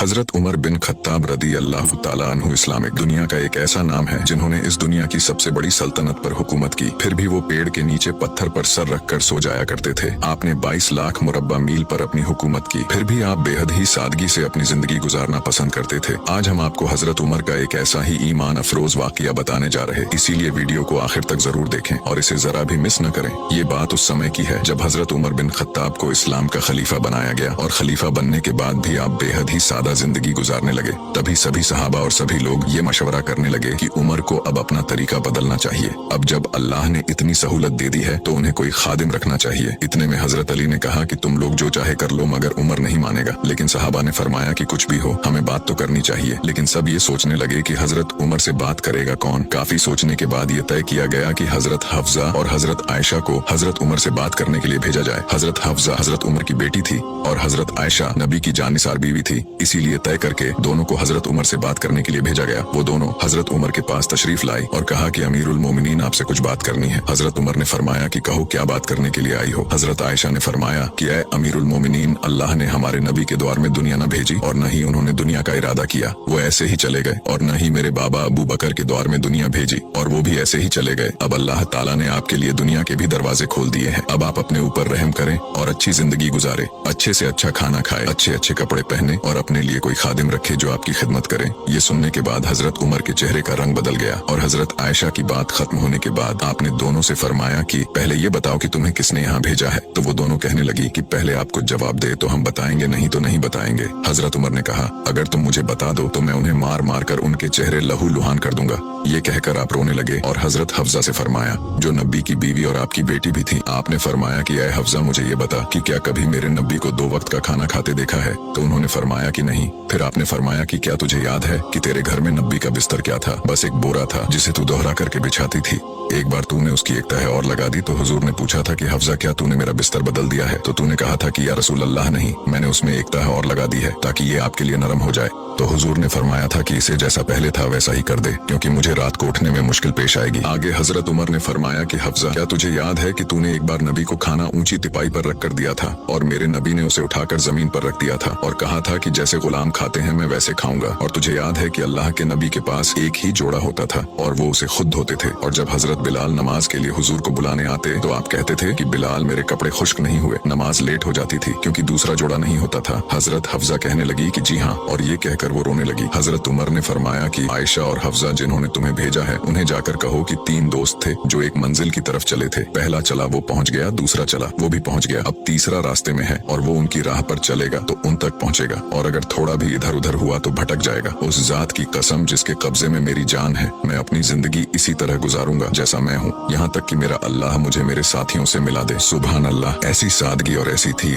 हजरत Umar bin Khattab रदी अल्लाह ताला अन्हु इस्लामिक दुनिया का एक ऐसा नाम है जिन्होंने इस दुनिया की सबसे बड़ी सल्तनत पर हुकूमत की, फिर भी वो पेड़ के नीचे पत्थर पर सर रखकर सो जाया करते थे। आपने 22 लाख मुरब्बा मील पर अपनी हुकूमत की, फिर भी आप बेहद ही सादगी से अपनी जिंदगी गुजारना पसंद करते थे। आज हम आपको हजरत उमर का एक ऐसा ही ईमान अफरोज वाकया बताने जा रहे, इसीलिए वीडियो को आखिर तक जरूर देखें और इसे जरा भी मिस न करें। ये बात उस समय की है जब हजरत उमर बिन खत्ताब को इस्लाम का खलीफा बनाया गया और खलीफा बनने के बाद भी आप बेहद ही सादा जिंदगी गुजारने लगे। तभी सभी सहाबा और सभी लोग ये मशवरा करने लगे कि उमर को अब अपना तरीका बदलना चाहिए। अब जब अल्लाह ने इतनी सहूलत दे दी है तो उन्हें कोई खादिम रखना चाहिए। इतने में हजरत अली ने कहा कि तुम लोग जो चाहे कर लो मगर उमर नहीं मानेगा। लेकिन सहाबा ने फरमाया कि कुछ भी हो हमें बात तो करनी चाहिए। लेकिन सब ये सोचने लगे कि हजरत उमर से बात करेगा कौन। काफी सोचने के बाद ये तय किया गया कि हजरत हफ्जा और हजरत आयशा को हजरत उमर से बात करने के लिए भेजा जाए। हजरत हफ्जा हजरत उमर की बेटी थी और हजरत आयशा नबी की जानिसार बीवी थी, इसीलिए तय करके दोनों को हजरत उमर से बात करने के लिए भेजा गया। वो दोनों हजरत उमर के पास तशरीफ लाई और कहा कि अमीरुल मोमिनीन आपसे कुछ बात करनी है। हजरत उमर ने फरमाया कि कहो क्या बात करने के लिए आई हो। हजरत आयशा ने फरमाया कि ऐ अमीरुल मोमिनीन, अल्लाह ने हमारे नबी के द्वार में दुनिया न भेजी और न ही उन्होंने दुनिया का इरादा किया, वो ऐसे ही चले गए, और न ही मेरे बाबा अबू बकर के द्वार में दुनिया भेजी और वो भी ऐसे ही चले गए। अब अल्लाह ताला ने आपके लिए दुनिया के भी दरवाजे खोल दिए हैं। अब आप अपने ऊपर रहम करें और अच्छी जिंदगी गुजारे, अच्छे से अच्छा खाना खाए, अच्छे अच्छे कपड़े पहने और अपने लिए कोई खादिम रखे जो आपकी खिदमत करे। ये सुनने के बाद हजरत उमर के चेहरे का रंग बदल गया और हजरत आयशा की बात खत्म होने के बाद आपने दोनों से फरमाया कि पहले ये बताओ कि तुम्हें किसने यहाँ भेजा है। तो वो दोनों कहने लगी कि पहले आप कुछ जवाब दे तो हम बताएंगे, नहीं तो नहीं बताएंगे। हजरत उमर ने कहा अगर तुम मुझे बता दो तो मैं उन्हें मार मार कर उनके चेहरे लहू लुहान कर दूंगा। ये कहकर आप रोने लगे और हजरत हफ्जा से फरमाया जो नबी की बीवी और आपकी बेटी भी थी, आपने फरमाया कि ऐ हफ्जा मुझे ये बता कि क्या कभी मेरे नबी को 2 वक्त का खाना खाते देखा है। तो उन्होंने फरमाया कि नहीं। फिर आपने फरमाया कि क्या तुझे याद है कि तेरे घर में नबी का बिस्तर क्या था? बस एक बोरा था जिसे तू दोहरा करके बिछाती थी। एक बार तूने उसकी एक तह और लगा दी तो हुजूर ने पूछा था कि हफ्जा क्या तूने मेरा बिस्तर बदल दिया है? तो तूने कहा था कि या रसूल अल्लाह नहीं, मैंने उसमें एक तह और लगा दी है ताकि ये आपके लिए नरम हो जाए। तो हुजूर ने फरमाया था कि इसे जैसा पहले था वैसा ही कर दे क्योंकि मुझे रात को उठने में मुश्किल पेश आएगी। आगे हजरत उमर ने फरमाया कि हफ्जा क्या तुझे याद है कि तूने एक बार नबी को खाना ऊंची तिपाई पर रख कर दिया था और मेरे नबी ने उसे उठाकर जमीन पर रख दिया था और कहा था कि जैसे गुलाम खाते हैं मैं वैसे खाऊंगा। और तुझे याद है कि अल्लाह के नबी के पास एक ही जोड़ा होता था और वो उसे खुद धोते थे, और जब हजरत बिलाल नमाज के लिए हुजूर को बुलाने आते तो आप कहते थे कि बिलाल मेरे कपड़े खुश्क नहीं हुए, नमाज लेट हो जाती थी क्योंकि दूसरा जोड़ा नहीं होता था। हजरत हफ्जा कहने लगी कि जी हाँ, और ये कहकर वो रोने लगी। हजरत उमर ने फरमाया कि आयशा और हफ्जा जिन्होंने तुम्हें भेजा है उन्हें जाकर कहो कि 3 दोस्त थे जो एक मंजिल की तरफ चले थे। पहला चला वो पहुंच गया, दूसरा चला वो भी पहुंच गया, अब तीसरा रास्ते में है और वो उनकी राह पर चलेगा तो उन तक पहुंचेगा, और अगर थोड़ा भी इधर उधर हुआ तो भटक जाएगा। उस जात की कसम जिसके कब्जे में मेरी जान है, मैं अपनी जिंदगी इसी तरह गुजारूंगा जैसा मैं हूँ, यहाँ तक कि मेरा अल्लाह मुझे मेरे साथियों से मिला दे। सुभान अल्लाह, ऐसी सादगी और ऐसी थी